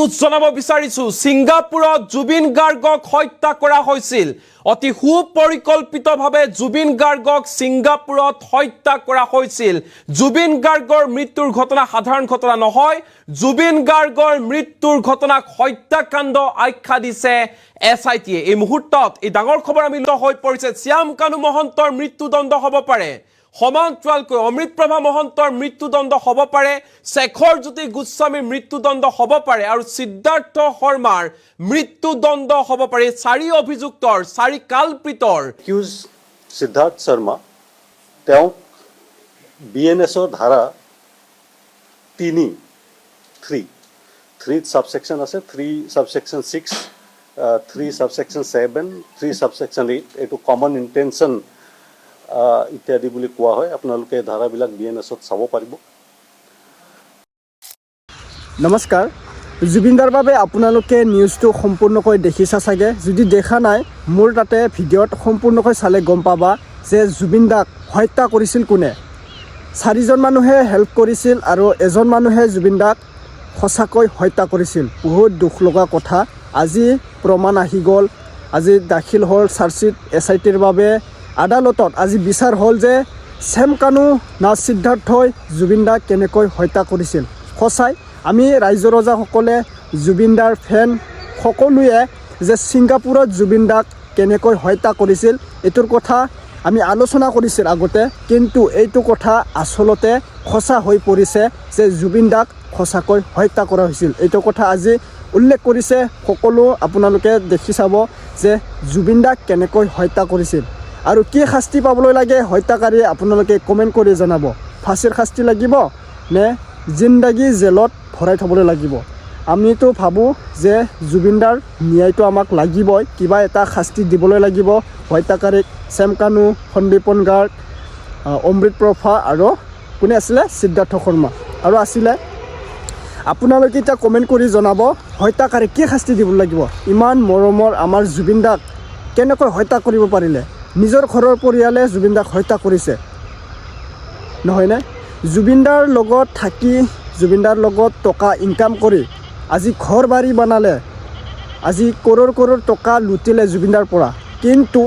জনাব বিচাৰিছো সিংগাপুৰত জুবিন গাৰ্গক হত্যা কৰা হৈছিল অতি সুপৰিকল্পিতভাৱে জুবিন গাৰ্গক সিংগাপুৰত হত্যা কৰা হৈছিল জুবিন গাৰ্গৰ মৃত্যুৰ ঘটনা সাধাৰণ ঘটনা নহয় জুবিন গাৰ্গৰ মৃত্যুৰ ঘটনাক হত্যাকাণ্ড আখ্যা দিছে এছআইটি এই মুহূৰ্তত এই ডাঙৰ খবৰ আমি হৈ পৰিছে শ্যাম কানু মহন্তৰ মৃত্যুদণ্ড হ'ব পাৰে সমান্তৰালকৈ অমৃতপ্ৰভা মহন্তৰ মৃত্যুদণ্ড হ'ব পাৰে শেখৰ জ্যোতি গোস্বামীৰ মৃত্যুদণ্ড হ'ব পাৰে আৰু সিদ্ধাৰ্থ শৰ্মাৰ মৃত্যুদণ্ড হ'ব পাৰে চাৰি অভিযুক্তৰ চাৰি কালপ্ৰিতৰ সিদ্ধাৰ্থ শৰ্মা তেওঁ বিএনএছৰ ধাৰা 3 সাবসেকশন আছে 3 সাবসেকশন 6 3 সাবসেকশন 7 3 সাবসেকশন 8 এটো কমন ইন্টেনশন ইত্যাদি বুলি কোৱা হয় আপোনালোকে ধাৰাবিলাক বিএনএছত চাব পাৰিব নমস্কাৰ জুবিনদাৰ বাবে আপোনালোকে নিউজটো সম্পূৰ্ণকৈ দেখিছা চাগে যদি দেখা নাই মোৰ তাতে ভিডিঅ'ত সম্পূৰ্ণকৈ চালে গম পাবা যে জুবিনদাক হত্যা কৰিছিল কোনে চাৰিজন মানুহে হেল্প কৰিছিল আৰু এজন মানুহে জুবিনদাক সঁচাকৈ হত্যা কৰিছিল বহুত দুখ লগা কথা আজি প্ৰমাণ আহি গ'ল আজি দাখিল হ'ল চাৰ্জশ্বিট এছআইটিৰ বাবে আদালতত আজি বিচাৰ হ'ল যে শ্যাম কানু না সিদ্ধাৰ্থই জুবিনদাক কেনেকৈ হত্যা কৰিছিল সঁচাই আমি ৰাইজ ৰজাসকলে জুবিনদাৰ ফেন সকলোৱে যে ছিংগাপুৰত জুবিনদাক কেনেকৈ হত্যা কৰিছিল এইটোৰ কথা আমি আলোচনা কৰিছিল আগতে কিন্তু এইটো কথা আচলতে সঁচা হৈ পৰিছে যে জুবিনদাক সঁচাকৈ হত্যা কৰা হৈছিল এইটো কথা আজি উল্লেখ কৰিছে সকলো আপোনালোকে দেখি চাব যে জুবিনদাক কেনেকৈ হত্যা কৰিছিল আৰু কি শাস্তি পাবলৈ লাগে হত্যাকাৰীয়ে আপোনালোকে কমেণ্ট কৰি জনাব ফাঁচীৰ শাস্তি লাগিব নে জিন্দাগী জেলত ভৰাই থবলৈ লাগিব আমিতো ভাবোঁ যে জুবিনদাৰ ন্যায়টো আমাক লাগিবই কিবা এটা শাস্তি দিবলৈ লাগিব হত্যাকাৰীক শ্যাম কানু সন্দীপন গাৰ্গ অমৃতপ্ৰভা আৰু কোনে আছিলে সিদ্ধাৰ্থ শৰ্মা আৰু আছিলে আপোনালোকে এতিয়া কমেণ্ট কৰি জনাব হত্যাকাৰীক কি শাস্তি দিব লাগিব ইমান মৰমৰ আমাৰ জুবিনদাক কেনেকৈ হত্যা কৰিব পাৰিলে নিজৰ ঘৰৰ পৰিয়ালে জুবিনদাক হত্যা কৰিছে নহয়নে জুবিনদাৰ লগত থাকি জুবিনদাৰ লগত টকা ইনকাম কৰি আজি ঘৰ বাৰী বনালে আজি কৰোৰ টকা লুটিলে জুবিনদাৰ পৰা কিন্তু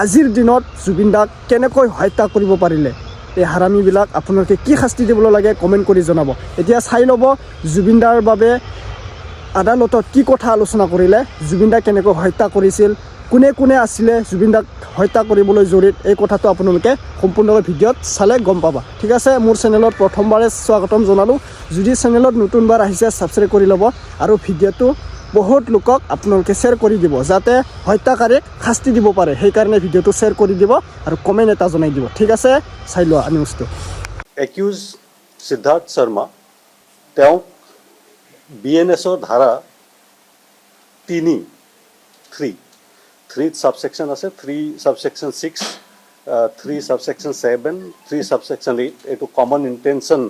আজিৰ দিনত জুবিনদাক কেনেকৈ হত্যা কৰিব পাৰিলে এই হাৰামীবিলাক আপোনালোকে কি শাস্তি দিবলৈ লাগে কমেণ্ট কৰি জনাব এতিয়া চাই ল'ব জুবিনদাৰ বাবে আদালতত কি কথা আলোচনা কৰিলে জুবিনদাক কেনেকৈ হত্যা কৰিছিল কোনে কোনে আছিলে জুবিনদাক হত্যা কৰিবলৈ জড়িত এই কথাটো আপোনালোকে সম্পূৰ্ণকৈ ভিডিঅ'ত চালে গম পাবা ঠিক আছে মোৰ চেনেলত প্ৰথমবাৰে স্বাগতম জনালোঁ যদি চেনেলত নতুনবাৰ আহিছে ছাবস্ক্ৰাইব কৰি ল'ব আৰু ভিডিঅ'টো বহুত লোকক আপোনালোকে শ্বেয়াৰ কৰি দিব যাতে হত্যাকাৰীক শাস্তি দিব পাৰে সেইকাৰণে ভিডিঅ'টো শ্বেয়াৰ কৰি দিব আৰু কমেণ্ট এটা জনাই দিব ঠিক আছে চাই লোৱা নিউজটো একিউজ সিদ্ধাৰ্থ শৰ্মা তেওঁ বিএনএছৰ ধাৰা 3 সাবসেকশন আছে 3 সাবসেকশন 6 3 সাবসেকশন 7 3 সাবসেকশন 8 এটো কমন ইন্টেনশন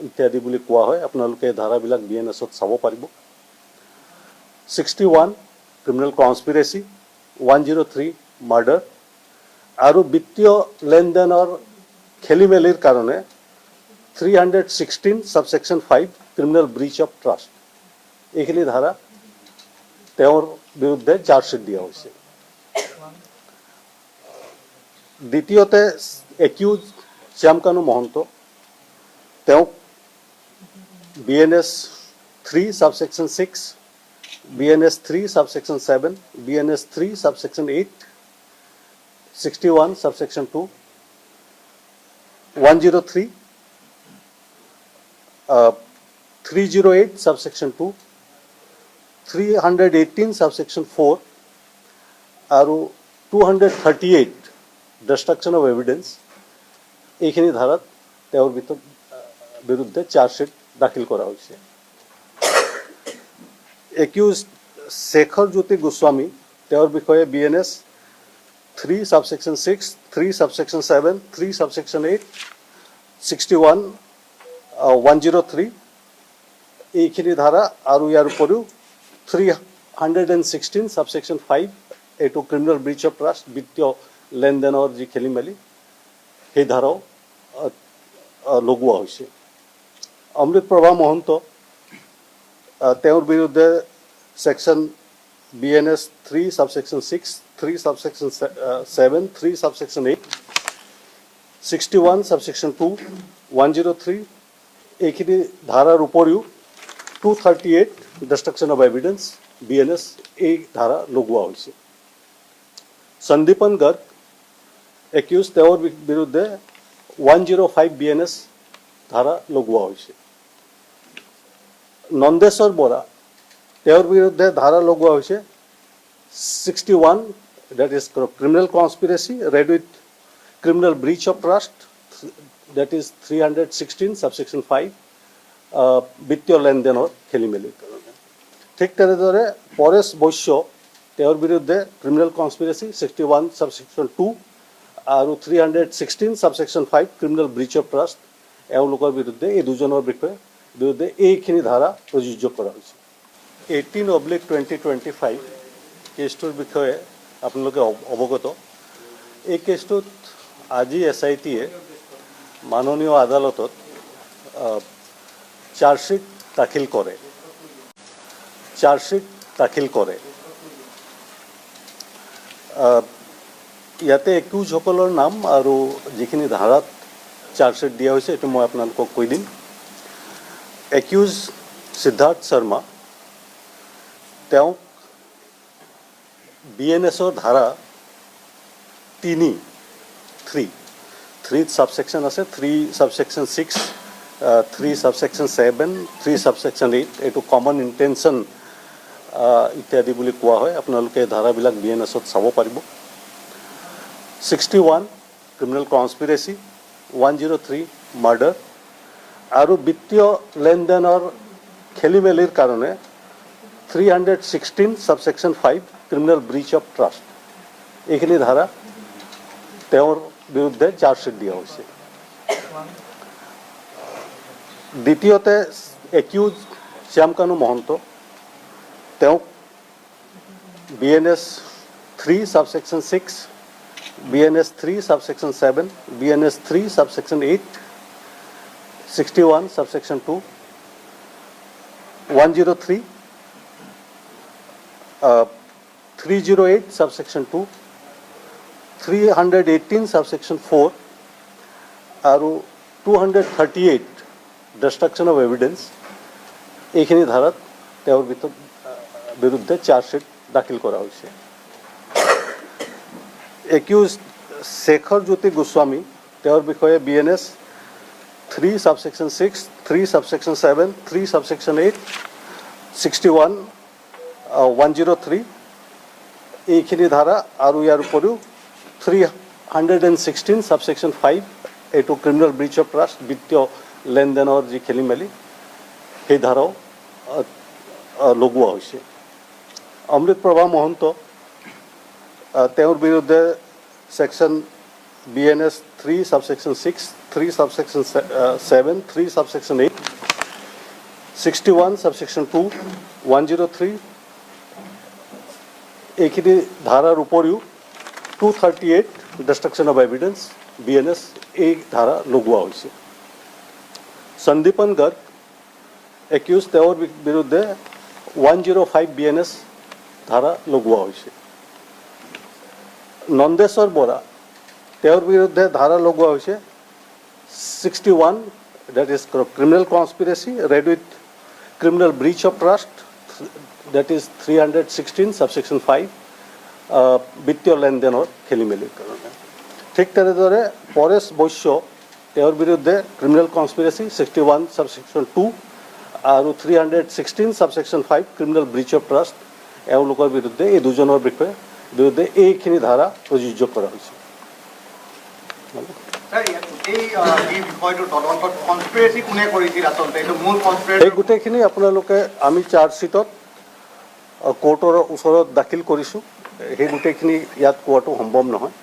ইত্যাদি বুলি কোৱা হয় আপোনালোকে ধাৰাবিলাক বিএনএছত চাব পাৰিব 61 ক্ৰিমিনেল কনস্পিৰেচি 103 মাৰ্ডাৰ আৰু বিত্তীয় লেনদেনৰ খেলিমেলিৰ কাৰণে 316 subsection 5 criminal breach of trust এইখিনি ধাৰা তেওঁৰ বিৰুদ্ধে চাৰ্জশ্বিট দিয়া হৈছে দ্বিতীয়তে একিউজ শ্যাম কানু মহন্ত তেওঁক BNS 3 subsection 6 BNS 3 subsection 7 BNS 3 subsection 8 61 subsection 2 103 308 subsection 2 318 subsection 4 আৰু 238 ডিষ্ট্ৰাকশ্যন অফ এভিডেন্স এইখিনি ধাৰাত তেওঁৰ বিৰুদ্ধে চাৰ্জশ্বিট দাখিল কৰা হৈছে একিউজ শেখৰ জ্যোতি গোস্বামী তেওঁৰ বিষয়ে বিএনএছ 3 সাবসেকশন 6 3 সাবসেকশন 7 3 সাবসেকশন 8 61 103 এইখিনি ধাৰা আৰু ইয়াৰ উপৰিও 316 সাবসেকশন 5 এটো ক্ৰিমিনাল ব্ৰিচ অফ ট্ৰাস্ট বিত্তীয় লেনদেনৰ যি খেলিমেলি সেই ধাৰাও লগোৱা হৈছে অমৃতপ্ৰভা মহন্ত তেওঁৰ বিৰুদ্ধে section BNS 3 subsection 6, 3 subsection 7, 3 subsection 8, 61 subsection 2, 103 এইখিনি ধাৰাৰ উপৰিও 238 destruction of evidence BNS এই ধাৰা লগোৱা হৈছে। সন্দীপন গৰ্গ accused তেওঁৰ বিৰুদ্ধে 105 BNS ধাৰা লগোৱা হৈছে। নন্দেশ্বৰ বৰা তেওঁৰ বিৰুদ্ধে ধাৰা লগোৱা হৈছে 61, that is criminal conspiracy read with criminal breach of trust, that is 316 subsection 5 বিত্তীয় লেনদেনৰ খেলিমেলিৰ কাৰণে। ঠিক তেনেদৰে পৰেশ বৈশ্য তেওঁৰ বিৰুদ্ধে ক্ৰিমিনেল কনস্পিৰেচি 61 subsection 2 আৰু 316 subsection 5 criminal breach of trust এওঁলোকৰ বিৰুদ্ধে এই দুজনৰ বিৰুদ্ধে এইখিনি ধাৰা প্ৰযোজ্য কৰা হৈছে। 18/2025 কেছটোৰ বিষয়ে আপোনালোকে অৱগত। এই কেছটোত আজি SITয়ে মাননীয় আদালতত চাৰ্জশ্বিট দাখিল কৰে। ইয়াতে একিউজসকলৰ নাম আৰু যিখিনি ধাৰাত চাৰ্জশ্বিট দিয়া হৈছে এইটো মই আপোনালোকক কৈ দিম। একিউজ সিদ্ধাৰ্থ শৰ্মা, তেওঁক BNSৰ ধাৰা 3 subsection আছে, 3 subsection 6, 3 subsection 7, 3 subsection 8 এইটো কমন ইণ্টেনশ্যন ইত্যাদি বুলি কোৱা হয়। আপোনালোকে ধাৰাবিলাক BNSত চাব পাৰিব। 61 ক্ৰিমিনেল কনস্পিৰেচি, 103 মাৰ্ডাৰ আৰু বিত্তীয় লেনদেনৰ খেলিমেলিৰ কাৰণে 316 subsection 5 criminal breach of trust এইখিনি ধাৰা তেওঁৰ বিৰুদ্ধে চাৰ্জশ্বিট দিয়া হৈছে। দ্বিতীয়তে একিউজ শ্যামকানু মহন্ত, তেওঁক BNS 3 subsection 6, BNS 3 subsection 7, BNS 3 subsection 8, 61 subsection 2, 103, 308 subsection 2, 318 subsection 4 আৰু 238 destruction of evidence এইখিনি ধাৰাত তেওঁৰ বিৰুদ্ধে চাৰ্জশ্বিট দাখিল কৰা হৈছে। একিউজ শেখৰ জ্যোতি গোস্বামী, তেওঁৰ বিষয়ে BNS 3 subsection 6, 3 subsection 7, 3 subsection 8, 61, 103 এইখিনি ধাৰা আৰু ইয়াৰ উপৰিও 316 subsection 5 এইটো ক্ৰিমিনেল ব্ৰিচ অফ ট্ৰাষ্ট বিত্তীয় লেনদেনৰ যি খেলিমেলি সেই ধাৰাও লগোৱা হৈছে। অমৃত প্ৰভা মহন্ত, তেওঁৰ বিৰুদ্ধে section BNS 3 subsection 6, 3 subsection 7, 3 subsection 8, 61 subsection 2, 103 এইখিনি ধাৰাৰ উপৰিও 238 destruction of evidence BNS এই ধাৰা লগোৱা হৈছে। সন্দীপন গৰ্গ একিউজ, তেওঁৰ বিৰুদ্ধে 105 BNS ধাৰা লগোৱা হৈছে। নন্দেশ্বৰ বৰা, তেওঁৰ বিৰুদ্ধে ধাৰা লগোৱা হৈছে 61, that is criminal conspiracy read with criminal breach of trust, that is 316 subsection 5 বিত্তীয় লেনদেনৰ খেলিমেলিৰ কাৰণে। ঠিক তেনেদৰে পৰেশ বৈশ্য, তেওঁৰ বিৰুদ্ধে ক্ৰিমিনেল কনস্পিৰেচি 61 subsection 2 আৰু 316 subsection 5 criminal breach of trust এওঁলোকৰ বিৰুদ্ধে এই দুজনৰ বিৰুদ্ধে এইখিনি ধাৰা প্ৰযোজ্য কৰা হৈছে। এই গোটেইখিনি আপোনালোকে আমি চাৰ্জশ্বিটত কোৰ্টৰ ওচৰত দাখিল কৰিছোঁ। সেই গোটেইখিনি ইয়াত কোৱাটো সম্ভৱ নহয়।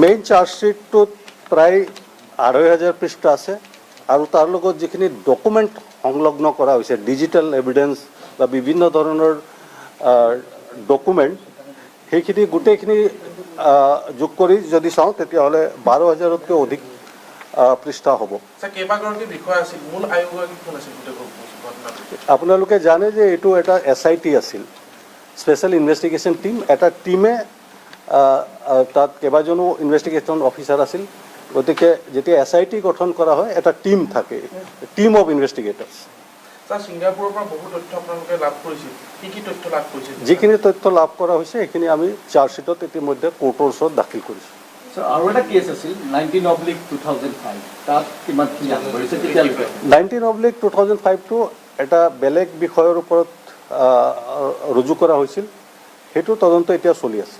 মেইন চাৰ্জশ্বিটটোত প্ৰায় 2500 পৃষ্ঠা আছে আৰু তাৰ লগত যিখিনি ডকুমেণ্ট সংলগ্ন কৰা হৈছে, ডিজিটেল এভিডেন্স বা বিভিন্ন ধৰণৰ ডকুমেণ্ট, সেইখিনি গোটেইখিনি যোগ কৰি যদি চাওঁ তেতিয়াহ'লে 12,000তকৈ অধিক পৃষ্ঠা হ'ব। স্যাৰ কেইবাগৰাকী বিষয় আছিল, মূল আয়োগগৰাকী কোন আছিল গোটেই ঘটনাটো? আপোনালোকে জানে যে এইটো এটা SIT আছিল, স্পেচিয়েল ইনভেষ্টিগেশ্যন টীম। এটা টীমে তাত কেইবাজনো ইনভেষ্টিগেশ্যন অফিচাৰ আছিল। গতিকে যেতিয়া SIT গঠন কৰা হয় এটা টীম থাকে, টীম অফ ইনভেষ্টিগেটৰ্ছ। স্যাৰ ছিংগাপুৰৰ পৰা বহু তথ্য আপোনালোকে লাভ কৰিছিল, কি তথ্য লাভ কৰিছিল? যিখিনি তথ্য লাভ কৰা হৈছে সেইখিনি আমি চাৰ্জশ্বিটত ইতিমধ্যে কোৰ্টৰ ওচৰত দাখিল কৰিছোঁ। আৰু এটা কেছ আছিল 19/2005 তাত কিমানখিনি আগবাঢ়িছে তেতিয়ালৈকে? 19/2005টো এটা বেলেগ বিষয়ৰ ওপৰত ৰুজু কৰা হৈছিল, সেইটো তদন্ত এতিয়া চলি আছে।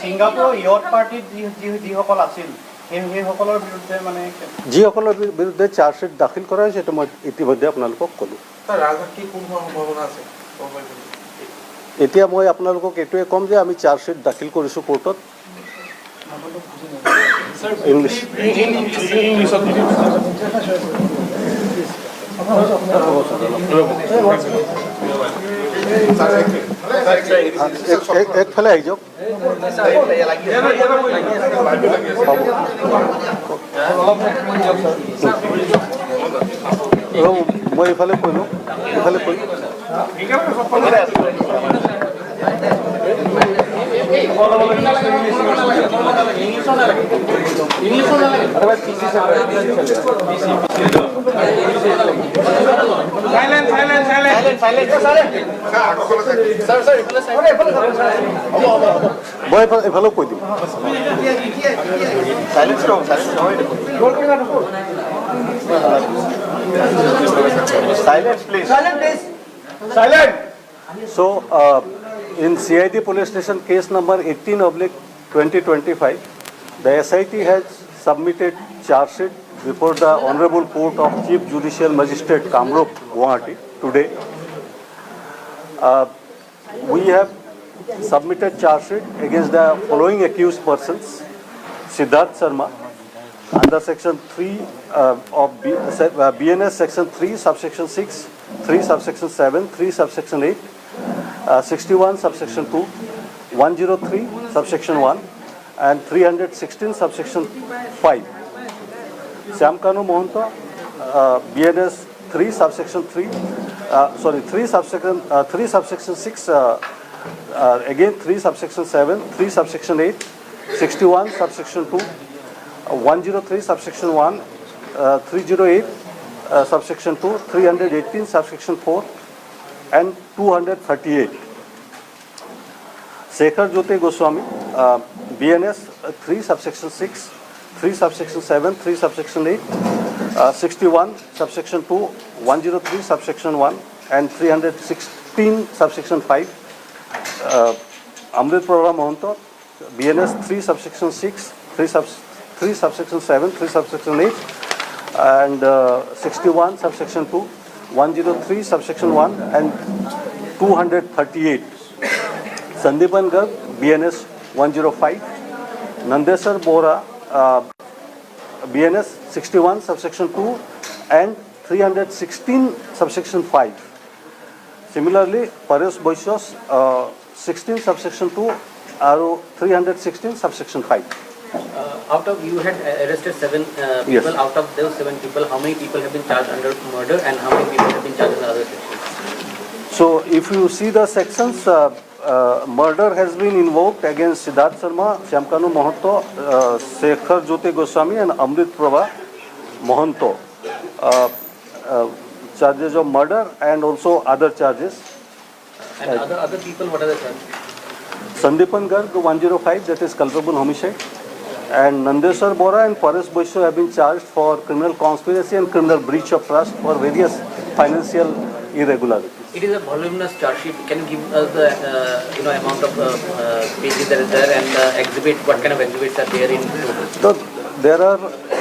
ছিংগাপুৰৰ ইয়ট পাৰ্টিত যিসকল আছিল সেইসকলৰ বিৰুদ্ধে মানে যিসকলৰ বিৰুদ্ধে চাৰ্জশ্বিট দাখিল কৰা হৈছে সেইটো মই ইতিমধ্যে আপোনালোকক ক'লোঁ। স্যাৰ ৰাজসাক্ষী কোন হোৱাৰ সম্ভাৱনা আছে? এতিয়া মই আপোনালোকক এইটোৱে ক'ম যে আমি চাৰ্জশ্বিট দাখিল কৰিছোঁ কোৰ্টত। ইংলিছ একফালে আহি যাওক। মই এইফালে কৈ লওঁ, এইফালে কৈ মই এইফালেও কৈ দিম। So, in CID police station case number 18/2025, the SIT has submitted charge sheet before the Honorable Court of Chief Judicial Magistrate, Kamrup, Guwahati, today. We have submitted charge sheet against the following accused persons: Siddharth Sharma, under section 3 of BNS section 3 subsection 6, 3 subsection 7, 3 subsection 8, 61 subsection 2, 103 subsection 1, and 316 subsection 5. Syamkanu Mohanto, BNS 3 subsection 3, 3 subsection 6, again 3 subsection 7, 3 subsection 8, 61 subsection 2, 103 subsection 1, 308 subsection 2, 318 subsection 4, and 238. Shekhar Jyoti Goswami, BNS 3 subsection 6, 3 subsection 7, 3 subsection 8, 61 subsection 2, 103 subsection 1, and 316 subsection 5. Amrit Prabha Mohanto, BNS 3 subsection 6, 3 subsection 7, 3 subsection 8, and 61 subsection 2, 103 subsection 1, and 238. Sandipan Garg, BNS 105, Nandesar Bora, BNS 61 subsection 2 and 316 subsection 5. Similarly, Paresh Boishos 16 subsection 2 and 316 subsection 5. Out of you had arrested 7 people. Yes. Out of those 7 people, how many people have been charged under murder and how many people have been charged under other sections? So, if you see the sections, murder has been invoked against Siddharth Sharma, Syamkanu Mohanto, Shekhar Jyoti Goswami, and Amrit Prabha Mohanto. Charges of murder and also other charges. And other people, what are the charges? Sandipan Garg 105, that is culpable homicide. And Nandesar Bora and Paresh Boishyo have been charged for criminal conspiracy and criminal breach of trust for various financial irregularities. It is a voluminous charge sheet. Can you give us the amount of pages that is there and exhibit, what kind of exhibits are there in total? So, there are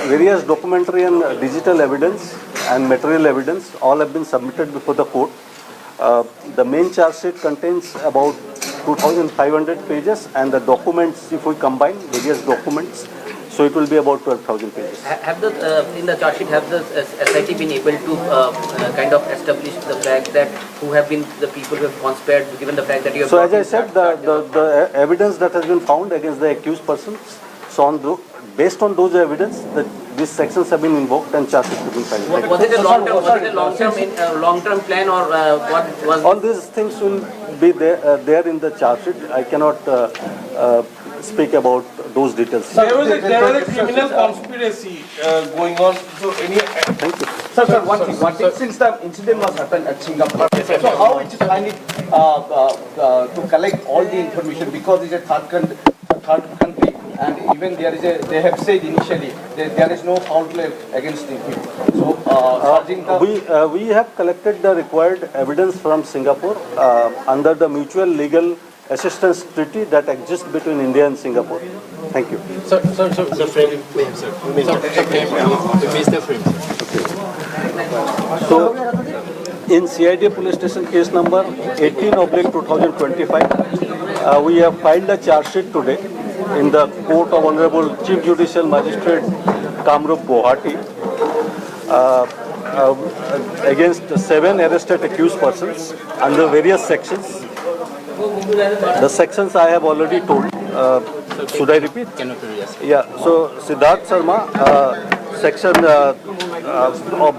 various documentary and digital evidence and material evidence. All have been submitted before the court. The main charge sheet contains about 2,500 pages, and the documents, if we combine various documents, So it will be about 12,000 pages. Have the in the charge sheet have the SIT been able to kind of establish the fact that who have been the people who have conspired, given the fact that you have So as brought I in said, the evidence that has been found against the accused persons, so based on those evidence, these sections have been invoked and charges have been filed. was it a long-term plan, or what was All these things will be there in the charge sheet. I cannot speak about those details. There was a criminal conspiracy going on. So any Thank you. Sir, one thing, since the incident was happened at Singapore, so how it is finding to collect all the information, because it's a third country, and even they have said initially there is no foul play against the people. So, charging the... We have collected the required evidence from Singapore under the mutual legal assistance treaty that exists between India and Singapore. Thank you. So, in CID police station case number 18/2025, we have filed a charge sheet today in the court of Honorable Chief Judicial Magistrate Kamrup Guwahati against 7 arrested accused persons under various sections. The sections I have already told. Should I repeat? Yeah. So Siddharth Sharma, section of